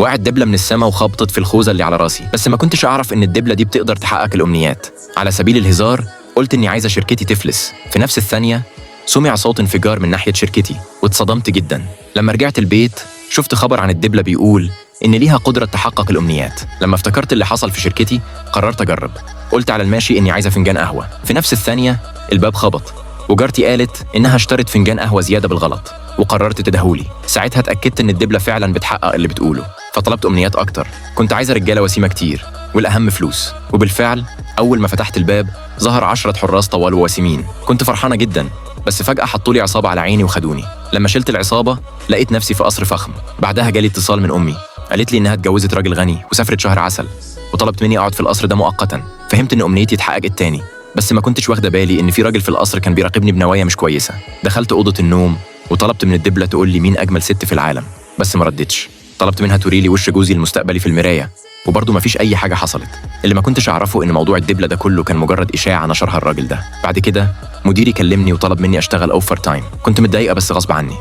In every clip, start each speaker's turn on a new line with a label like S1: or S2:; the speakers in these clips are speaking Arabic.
S1: وقعت دبلة من السما وخبطت في الخوذة اللي على راسي، بس ما كنتش أعرف إن الدبلة دي بتقدر تحقق الأمنيات. على سبيل الهزار قلت إني عايزة شركتي تفلس. في نفس الثانية سمع صوت انفجار من ناحية شركتي واتصدمت جدا. لما رجعت البيت شفت خبر عن الدبلة بيقول إن ليها قدرة تحقق الأمنيات. لما افتكرت اللي حصل في شركتي قررت أجرب. قلت على الماشي إني عايزة فنجان قهوة. في نفس الثانية الباب خبط وجارتي قالت إنها اشترت فنجان قهوة زيادة بالغلط وقررت تدهولي. ساعتها اتأكدت إن الدبلة فعلا بتحقق اللي بتقوله، فطلبت أمنيات أكتر. كنت عايزة رجالة وسيمة كتير والأهم فلوس. وبالفعل أول ما فتحت الباب ظهر 10 حراس طوال ووسيمين. كنت فرحانة جدا، بس فجأة حطولي عصابة على عيني وخدوني. لما شلت العصابة لقيت نفسي في قصر فخم. بعدها جالي اتصال من أمي، قالت لي إنها اتجوزت راجل غني وسافرت شهر عسل وطلبت مني أقعد في القصر ده مؤقتا. فهمت إن أمنيتي اتحققت تاني، بس ما كنتش واخدة بالي إن في راجل في القصر كان بيراقبني بنوايا مش كويسة. دخلت أوضة النوم وطلبت من الدبلة تقول لي مين أجمل ست في العالم، بس ما ردتش. طلبت منها توريلي وش جوزي المستقبلي في المراية، وبرضه مفيش أي حاجة حصلت. اللي ما كنتش أعرفه إن موضوع الدبلة ده كله كان مجرد إشاعة نشرها الراجل ده. بعد كده مديري كلمني وطلب مني أشتغل أوفر تايم. كنت متضايقة بس غصب عني،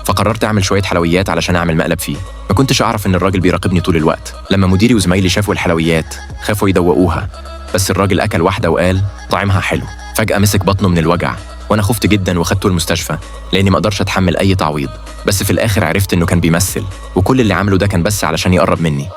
S1: فقررت أعمل شوية حلويات علشان أعمل مقلب فيه. ما كنتش أعرف إن الراجل بيراقبني طول الوقت. لما مديري وزمايلي شافوا الحلويات خافوا يدوقوها، بس الراجل أكل واحدة وقال طعمها حلو. فجأة مسك بطنه من الوجع وأنا خفت جدا وخدته المستشفى لأني ما أقدرش أتحمل أي تعويض. بس في الآخر عرفت إنه كان بيمثل، وكل اللي عمله ده كان بس علشان يقرب مني.